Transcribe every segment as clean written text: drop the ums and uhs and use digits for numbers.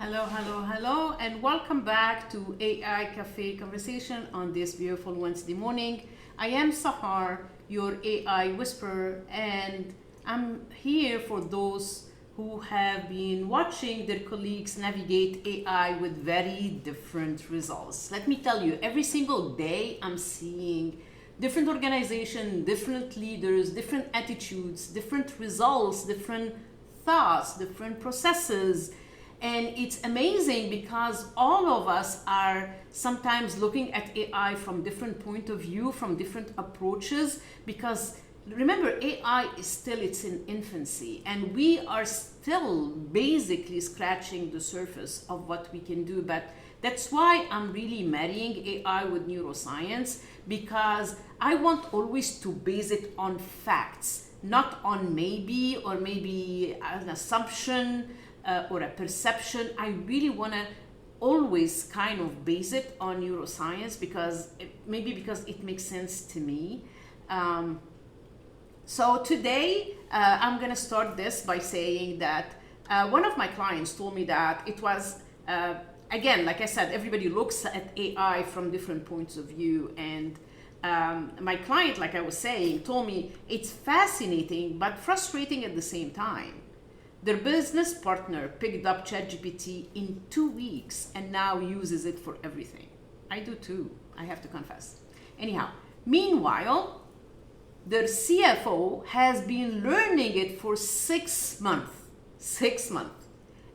Hello, hello, hello, and welcome back to AI Café Conversation on this beautiful Wednesday morning. I am Sahar, your AI whisperer, and I'm here for those who have been watching their colleagues navigate AI with very different results. Let me tell you, every single day I'm seeing different organizations, different leaders, different attitudes, different results, different thoughts, different processes. And it's amazing because all of us are sometimes looking at AI from different point of view, from different approaches, because remember, AI is still, it's in infancy, and we are still basically scratching the surface of what we can do. But that's why I'm really marrying AI with neuroscience, because I want always to base it on facts, not on maybe or maybe an assumption or a perception. I really want to always kind of base it on neuroscience because because it makes sense to me. So today I'm going to start this by saying that one of my clients told me that it was, again, like I said, everybody looks at AI from different points of view. And my client, like I was saying, told me it's fascinating but frustrating at the same time. Their business partner picked up ChatGPT in 2 weeks and now uses it for everything. I do too, I have to confess. Anyhow, meanwhile, their CFO has been learning it for 6 months,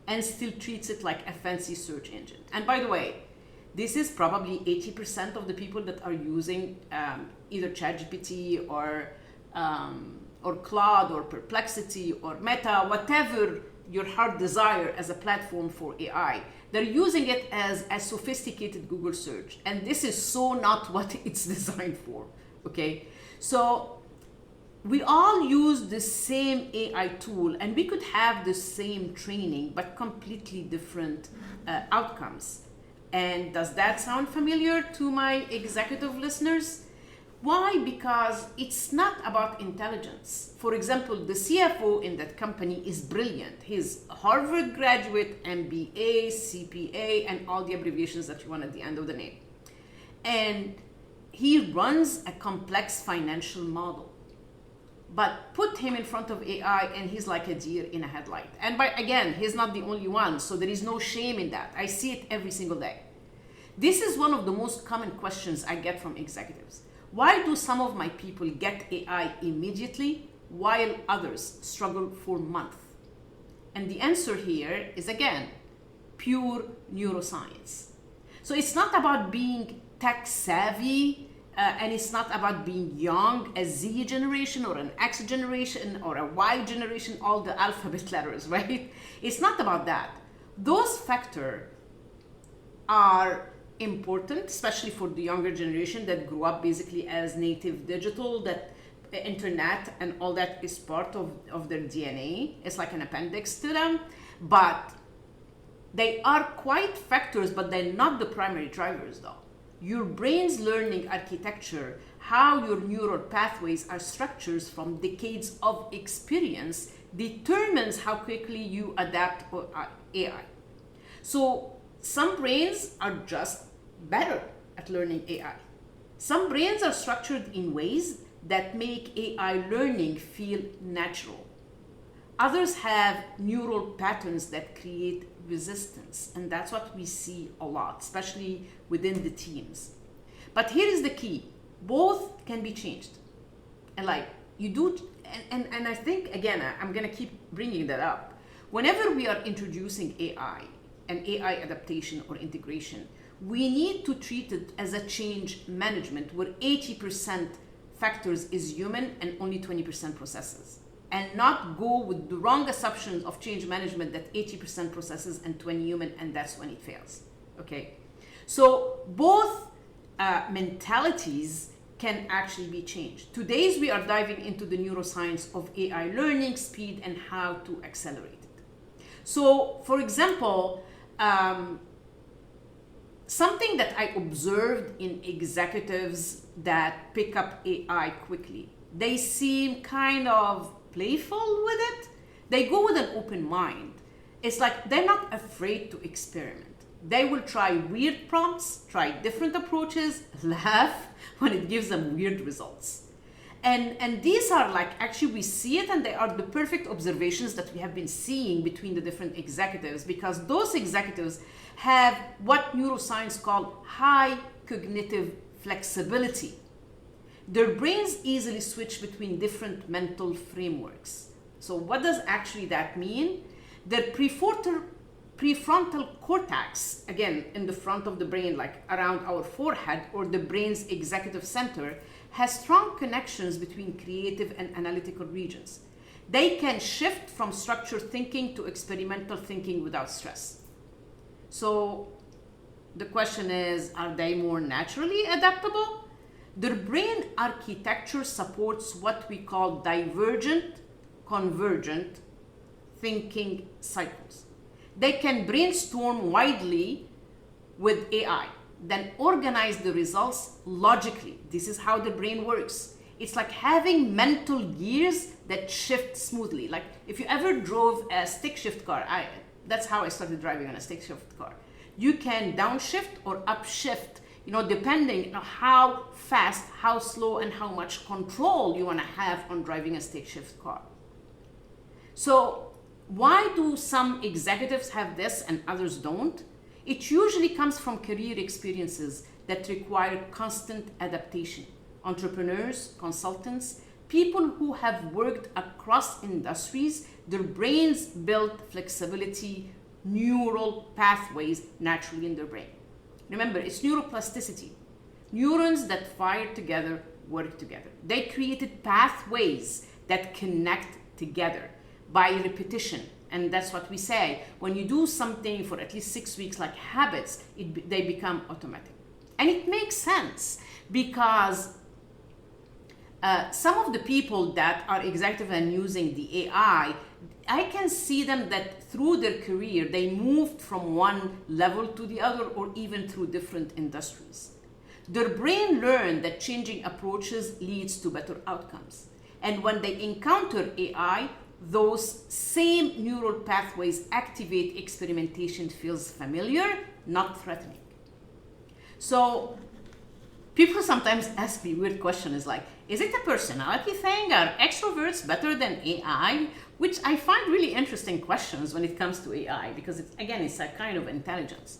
and still treats it like a fancy search engine. And by the way, this is probably 80% of the people that are using either ChatGPT or Claude or Perplexity or Meta, whatever your heart desire as a platform for AI. They're using it as a sophisticated Google search. And this is so not what it's designed for, okay? So we all use the same AI tool and we could have the same training, but completely different outcomes. And does that sound familiar to my executive listeners? Why? Because it's not about intelligence. For example, the CFO in that company is brilliant. He's a Harvard graduate, MBA, CPA, and all the abbreviations that you want at the end of the name. And he runs a complex financial model. But put him in front of AI and he's like a deer in a headlight. And again, he's not the only one, so there is no shame in that. I see it every single day. This is one of the most common questions I get from executives. Why do some of my people get AI immediately while others struggle for months? And the answer here is, again, pure neuroscience. So it's not about being tech savvy, and it's not about being young, a Z generation or an X generation or a Y generation, all the alphabet letters, right? It's not about that. Those factors are important, especially for the younger generation that grew up basically as native digital, that internet and all that is part of their DNA. It's like an appendix to them. But they are quite factors, but they're not the primary drivers though. Your brain's learning architecture, how your neural pathways are structured from decades of experience, determines how quickly you adapt AI. So some brains are just better at learning AI. Some brains are structured in ways that make AI learning feel natural. Others have neural patterns that create resistance, and that's what we see a lot, especially within the teams. But here is the key. Both can be changed. And like you do, and I think, again, I'm gonna keep bringing that up. Whenever we are introducing AI, an AI adaptation or integration, we need to treat it as a change management where 80% factors is human and only 20% processes, and not go with the wrong assumptions of change management that 80% processes and 20 human, and that's when it fails, okay? So both mentalities can actually be changed. Today we are diving into the neuroscience of AI learning, speed, and how to accelerate it. So for example, something that I observed in executives that pick up AI quickly, they seem kind of playful with it. They go with an open mind. It's like they're not afraid to experiment. They will try weird prompts, try different approaches, laugh when it gives them weird results. And these are like, actually we see it, and they are the perfect observations that we have been seeing between the different executives, because those executives have what neuroscience call high cognitive flexibility. Their brains easily switch between different mental frameworks. So what does actually that mean? Their prefrontal cortex, again, in the front of the brain, like around our forehead, or the brain's executive center, has strong connections between creative and analytical regions. They can shift from structured thinking to experimental thinking without stress. So the question is, are they more naturally adaptable? Their brain architecture supports what we call divergent, convergent thinking cycles. They can brainstorm widely with AI, then organize the results logically. This is how the brain works. It's like having mental gears that shift smoothly. Like if you ever drove a stick shift car, that's how I started driving on a stick shift car. You can downshift or upshift, depending on how fast, how slow, and how much control you want to have on driving a stick shift car. So why do some executives have this and others don't? It usually comes from career experiences that require constant adaptation. Entrepreneurs, consultants, people who have worked across industries, their brains build flexibility, neural pathways naturally in their brain. Remember, it's neuroplasticity. Neurons that fire together work together. They created pathways that connect together by repetition. And that's what we say. When you do something for at least 6 weeks, like habits, they become automatic. And it makes sense because some of the people that are executive and using the AI, I can see them that through their career, they moved from one level to the other, or even through different industries. Their brain learned that changing approaches leads to better outcomes. And when they encounter AI, those same neural pathways activate. Experimentation feels familiar, not threatening. So people sometimes ask me weird questions like, is it a personality thing? Are extroverts better than AI? Which I find really interesting questions when it comes to AI, because it's a kind of intelligence.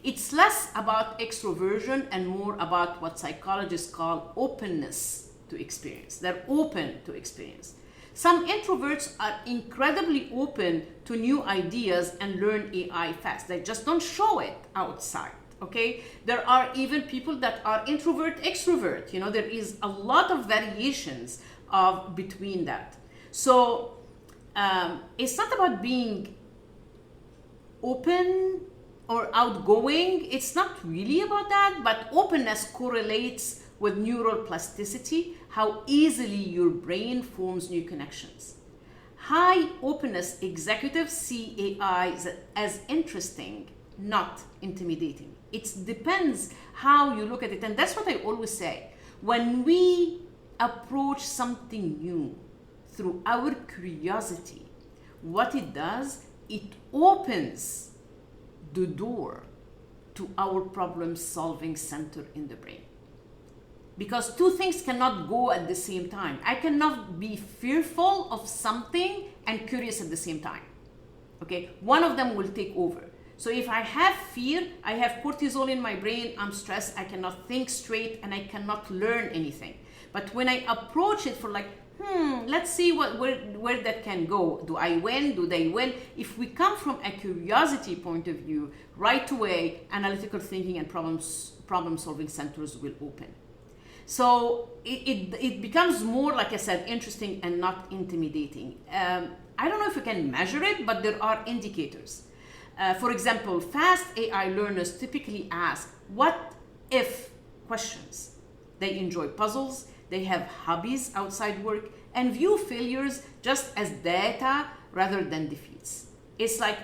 It's less about extroversion and more about what psychologists call openness to experience. They're open to experience. Some introverts are incredibly open to new ideas and learn AI fast. They just don't show it outside, okay? There are even people that are introvert, extrovert. There is a lot of variations between that. So it's not about being open or outgoing. It's not really about that, but openness correlates with neural plasticity, how easily your brain forms new connections. High openness executives see AI as interesting, not intimidating. It depends how you look at it. And that's what I always say. When we approach something new through our curiosity, what it does, it opens the door to our problem-solving center in the brain. Because two things cannot go at the same time. I cannot be fearful of something and curious at the same time. Okay, one of them will take over. So if I have fear, I have cortisol in my brain, I'm stressed, I cannot think straight, and I cannot learn anything. But when I approach it for let's see where that can go. Do I win? Do they win? If we come from a curiosity point of view, right away, analytical thinking and problem-solving centers will open. So it becomes more, like I said, interesting and not intimidating. I don't know if you can measure it, but there are indicators. For example, fast AI learners typically ask what if questions. They enjoy puzzles, they have hobbies outside work, and view failures just as data rather than defeats. It's like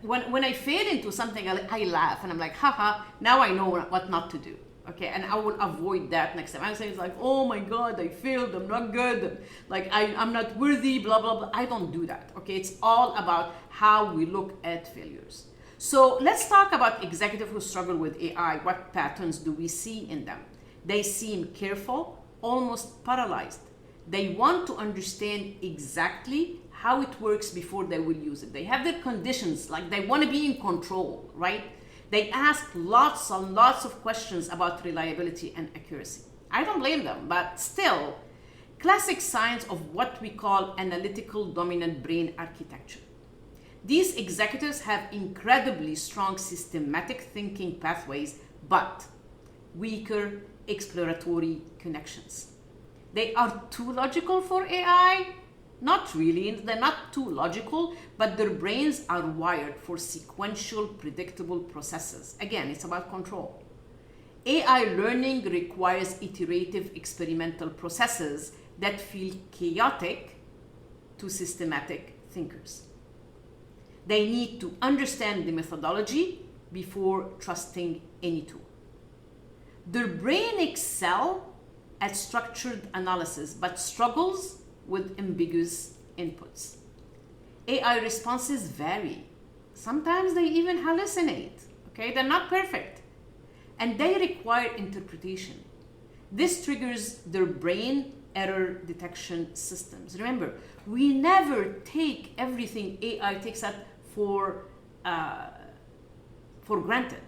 when I fail into something, I laugh and I'm like, haha, now I know what not to do. Okay, and I will avoid that next time. I say it's like, oh my God, I failed, I'm not good, like I'm not worthy, blah, blah, blah. I don't do that, okay? It's all about how we look at failures. So let's talk about executives who struggle with AI. What patterns do we see in them? They seem careful, almost paralyzed. They want to understand exactly how it works before they will use it. They have their conditions, like they want to be in control, right? They ask lots and lots of questions about reliability and accuracy. I don't blame them, but still, classic signs of what we call analytical dominant brain architecture. These executives have incredibly strong systematic thinking pathways, but weaker exploratory connections. They are too logical for AI? Not really, they're not too logical, but their brains are wired for sequential, predictable processes. Again, it's about control. AI learning requires iterative experimental processes that feel chaotic to systematic thinkers. They need to understand the methodology before trusting any tool. Their brain excels at structured analysis, but struggles with ambiguous inputs. AI responses vary. Sometimes they even hallucinate, okay? They're not perfect. And they require interpretation. This triggers their brain error detection systems. Remember, we never take everything AI takes up for granted.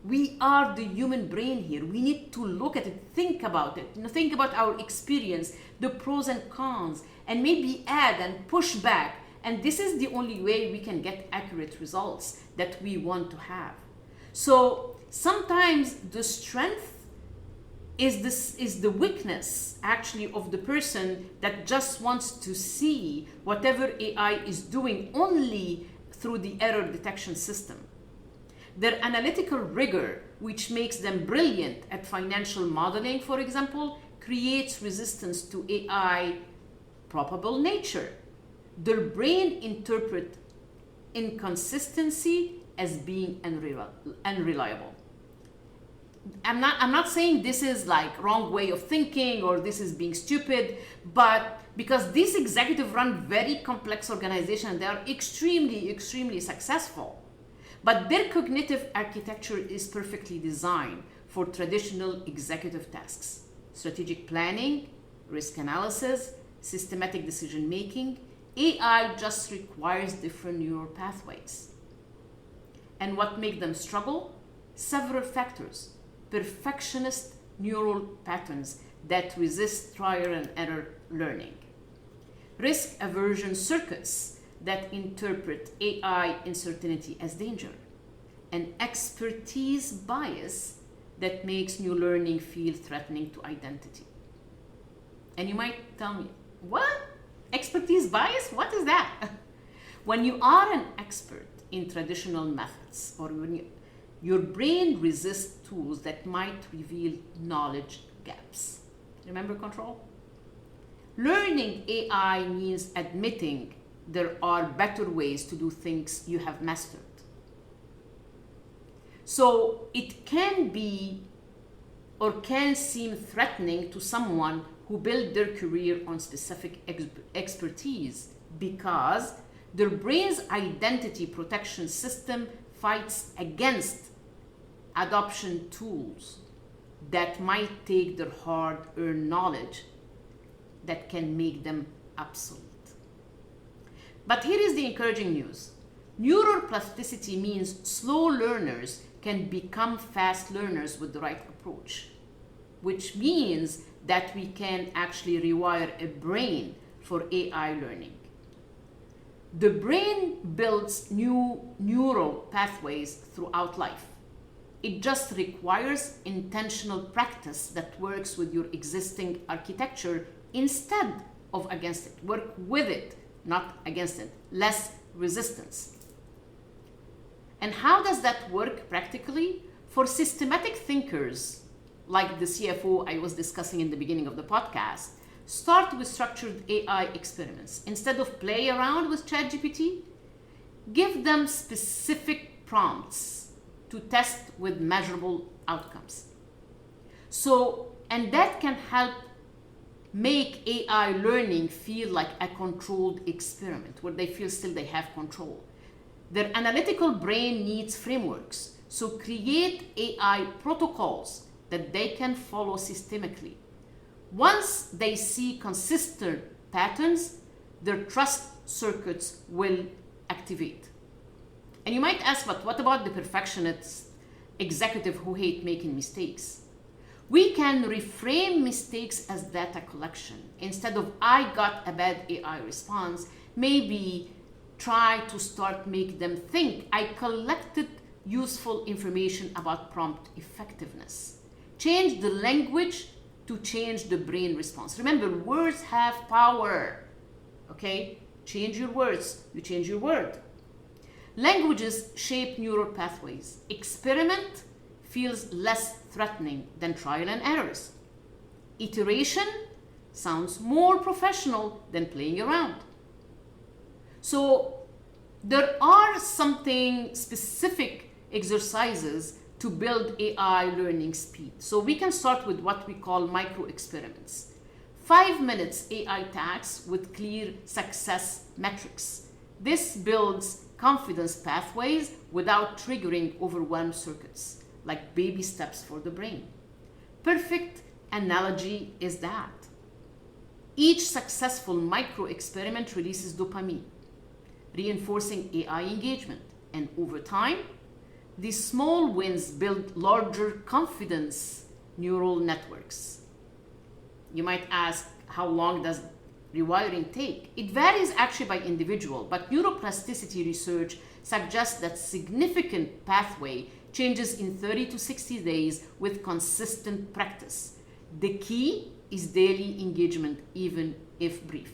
We are the human brain here. We need to look at it, think about it, think about our experience, the pros and cons, and maybe add and push back. And this is the only way we can get accurate results that we want to have. So sometimes the strength is the weakness actually of the person that just wants to see whatever AI is doing only through the error detection system. Their analytical rigor, which makes them brilliant at financial modeling, for example, creates resistance to AI probable nature. Their brain interprets inconsistency as being unreliable. I'm not saying this is like wrong way of thinking or this is being stupid, but because these executives run very complex organizations, they are extremely, extremely successful. But their cognitive architecture is perfectly designed for traditional executive tasks: strategic planning, risk analysis, systematic decision making. AI just requires different neural pathways. And what makes them struggle? Several factors. Perfectionist neural patterns that resist trial and error learning. Risk aversion circuits that interpret AI uncertainty as danger. An expertise bias that makes new learning feel threatening to identity. And you might tell me, what? Expertise bias? What is that? When you are an expert in traditional methods, or when your brain resists tools that might reveal knowledge gaps. Remember control? Learning AI means admitting there are better ways to do things you have mastered. So it can be or can seem threatening to someone who built their career on specific expertise because their brain's identity protection system fights against adoption tools that might take their hard-earned knowledge that can make them obsolete. But here is the encouraging news. Neuroplasticity means slow learners can become fast learners with the right approach, which means that we can actually rewire a brain for AI learning. The brain builds new neural pathways throughout life. It just requires intentional practice that works with your existing architecture instead of against it. Work with it, not against it. Less resistance. And how does that work practically? For systematic thinkers, like the CFO I was discussing in the beginning of the podcast, start with structured AI experiments. Instead of play around with ChatGPT, give them specific prompts to test with measurable outcomes. So, and that can help make AI learning feel like a controlled experiment where they feel still they have control. Their analytical brain needs frameworks. So create AI protocols that they can follow systemically. Once they see consistent patterns, their trust circuits will activate. And you might ask, but what about the perfectionist executive who hate making mistakes? We can reframe mistakes as data collection. Instead of I got a bad AI response, maybe try to start make them think I collected useful information about prompt effectiveness. Change the language to change the brain response. Remember, words have power. Okay? Change your words, you change your word. Languages shape neural pathways. Experiment feels less threatening than trial and errors. Iteration sounds more professional than playing around. So there are something specific exercises to build AI learning speed. So we can start with what we call micro experiments. 5 minutes AI tasks with clear success metrics. This builds confidence pathways without triggering overwhelmed circuits, like baby steps for the brain. Perfect analogy is that each successful micro experiment releases dopamine, reinforcing AI engagement. And over time, these small wins build larger confidence neural networks. You might ask, how long does rewiring take? It varies actually by individual, but neuroplasticity research suggests that significant pathway changes in 30 to 60 days with consistent practice. The key is daily engagement, even if brief.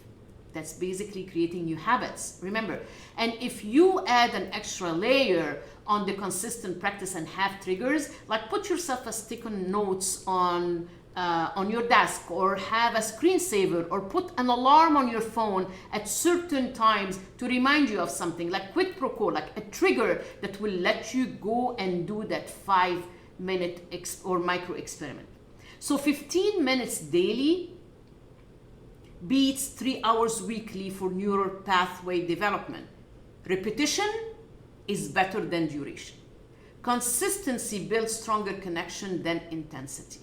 That's basically creating new habits. Remember, and if you add an extra layer on the consistent practice and have triggers, like put yourself a stick-on notes on your desk, or have a screensaver, or put an alarm on your phone at certain times to remind you of something, like quid pro quo, like a trigger that will let you go and do that 5-minute or micro experiment. So 15 minutes daily beats 3 hours weekly for neural pathway development. Repetition is better than duration. Consistency builds stronger connection than intensity.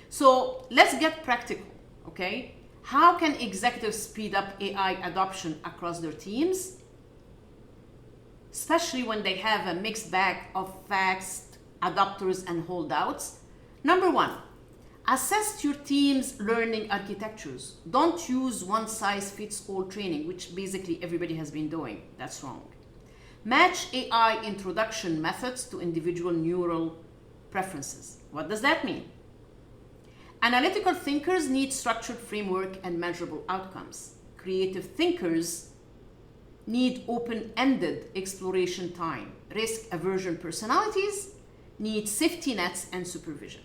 So let's get practical, okay? How can executives speed up AI adoption across their teams? Especially when they have a mixed bag of fast adopters and holdouts. Number one, assess your team's learning architectures. Don't use one-size-fits-all training, which basically everybody has been doing. That's wrong. Match AI introduction methods to individual neural preferences. What does that mean? Analytical thinkers need structured framework and measurable outcomes. Creative thinkers need open-ended exploration time. Risk-aversion personalities need safety nets and supervision.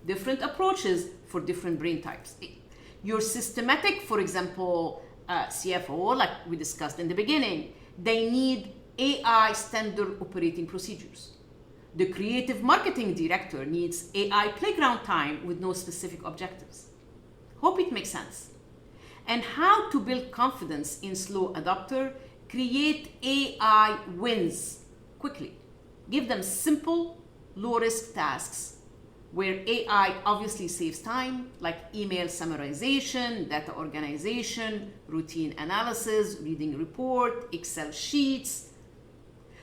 Different approaches for different brain types. Your systematic, for example, CFO, like we discussed in the beginning, they need AI standard operating procedures. The creative marketing director needs AI playground time with no specific objectives. Hope it makes sense. And how to build confidence in slow adopter, create AI wins quickly. Give them simple, low-risk tasks where AI obviously saves time, like email summarization, data organization, routine analysis, reading report, Excel sheets.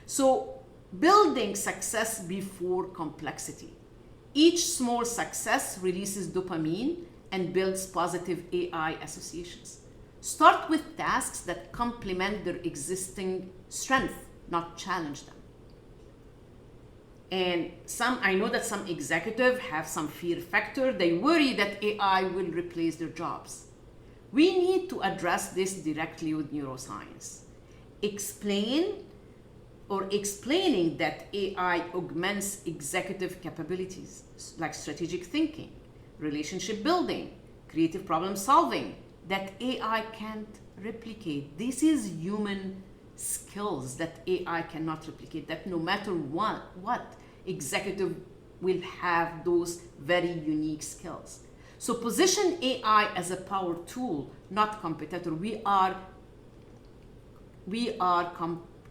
So building success before complexity. Each small success releases dopamine and builds positive AI associations. Start with tasks that complement their existing strength, not challenge them. And I know that some executives have some fear factor. They worry that AI will replace their jobs. We need to address this directly with neuroscience. Explaining that AI augments executive capabilities like strategic thinking, relationship building, creative problem solving, that AI can't replicate. This is human skills that AI cannot replicate, that no matter what executive will have those very unique skills. So position AI as a power tool, not competitor. We are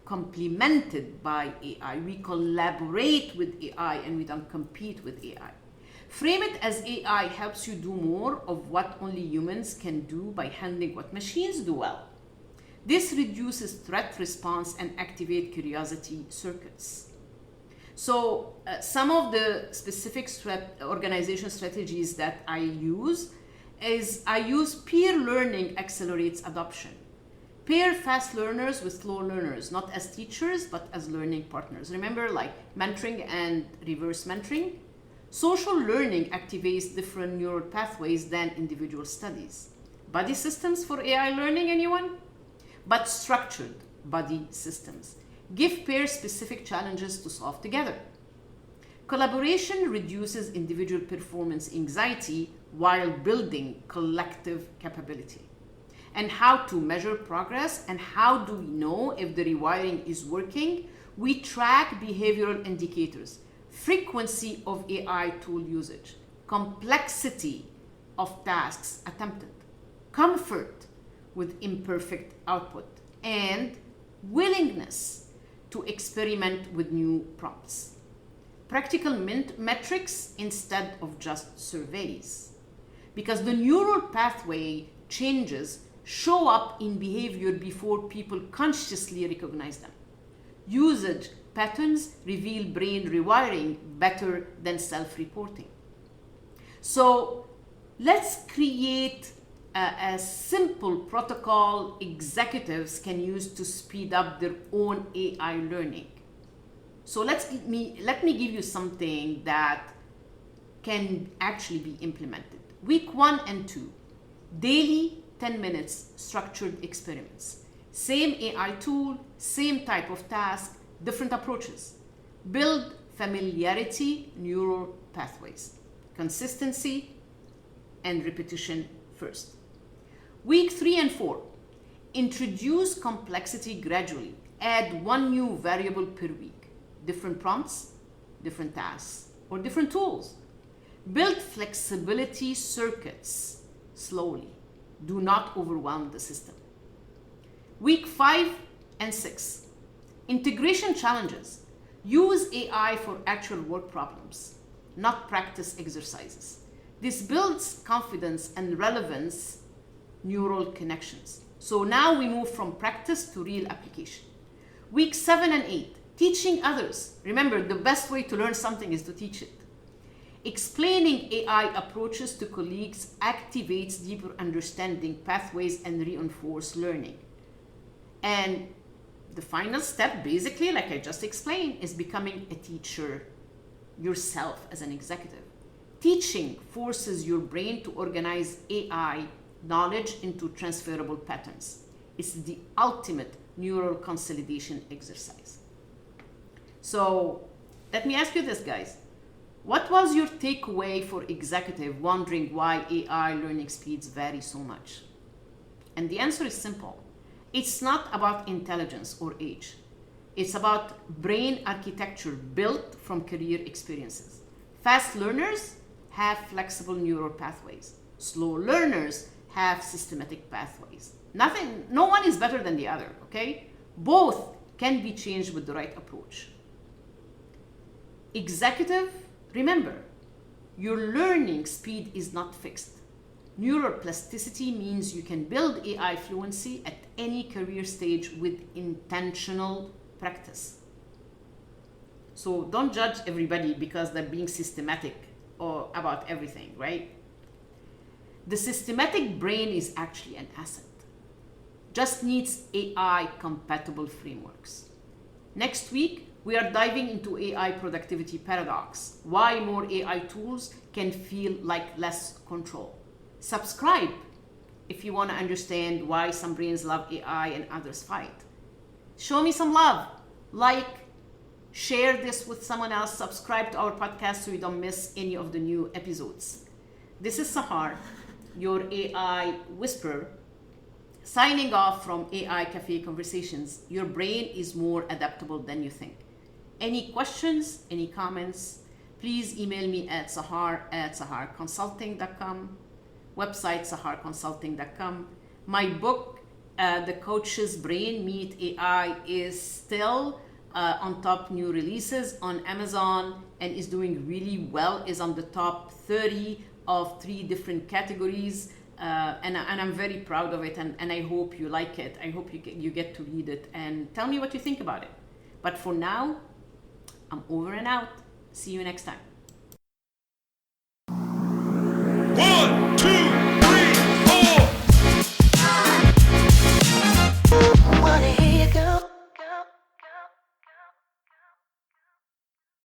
complemented by AI. We collaborate with AI and we don't compete with AI. Frame it as AI helps you do more of what only humans can do by handling what machines do well. This reduces threat response and activate curiosity circuits. So some of the specific organization strategies that I use is I use peer learning accelerates adoption. Pair fast learners with slow learners, not as teachers, but as learning partners. Remember, like mentoring and reverse mentoring? Social learning activates different neural pathways than individual studies. Buddy systems for AI learning, anyone? But structured buddy systems. Give pairs specific challenges to solve together. Collaboration reduces individual performance anxiety while building collective capability. And how to measure progress and how do we know if the rewiring is working? We track behavioral indicators, frequency of AI tool usage, complexity of tasks attempted, comfort with imperfect output, and willingness to experiment with new prompts. Practical metrics instead of just surveys. Because the neural pathway changes show up in behavior before people consciously recognize them. Usage patterns reveal brain rewiring better than self-reporting. So let's create a simple protocol executives can use to speed up their own AI learning. So let me give you something that can actually be implemented. Week 1 and 2, daily 10 minutes structured experiments. Same AI tool, same type of task, different approaches. Build familiarity, neural pathways. Consistency and repetition first. Week 3 and 4, introduce complexity gradually. Add one new variable per week. Different prompts, different tasks, or different tools. Build flexibility circuits slowly. Do not overwhelm the system. Week 5 and 6, integration challenges. Use AI for actual work problems, not practice exercises. This builds confidence and relevance neural connections. So now we move from practice to real application. Week 7 and 8, teaching others. Remember, the best way to learn something is to teach it. Explaining AI approaches to colleagues activates deeper understanding pathways and reinforce learning. And the final step, basically, like I just explained, is becoming a teacher yourself as an executive. Teaching forces your brain to organize AI knowledge into transferable patterns. It's the ultimate neural consolidation exercise. So let me ask you this, guys. What was your takeaway for executive wondering why AI learning speeds vary so much? And the answer is simple. It's not about intelligence or age. It's about brain architecture built from career experiences. Fast learners have flexible neural pathways. Slow learners have systematic pathways. No one is better than the other, okay? Both can be changed with the right approach. Executive, remember, your learning speed is not fixed. Neuroplasticity means you can build AI fluency at any career stage with intentional practice. So don't judge everybody because they're being systematic or about everything, right? The systematic brain is actually an asset. Just needs AI compatible frameworks. Next week, we are diving into AI productivity paradox, why more AI tools can feel like less control. Subscribe if you want to understand why some brains love AI and others fight. Show me some love. Like, share this with someone else, subscribe to our podcast so you don't miss any of the new episodes. This is Sahar, your AI whisperer, signing off from AI Café Conversations. Your brain is more adaptable than you think. Any questions, any comments, please email me at saharconsulting.com, website saharconsulting.com. My book, The Coach's Brain Meet AI, is still on top new releases on Amazon and is doing really well, is on the top 30 of 3 different categories. And I'm very proud of it, and I hope you like it. I hope you get to read it and tell me what you think about it. But for now, I'm over and out. See you next time. 1, 2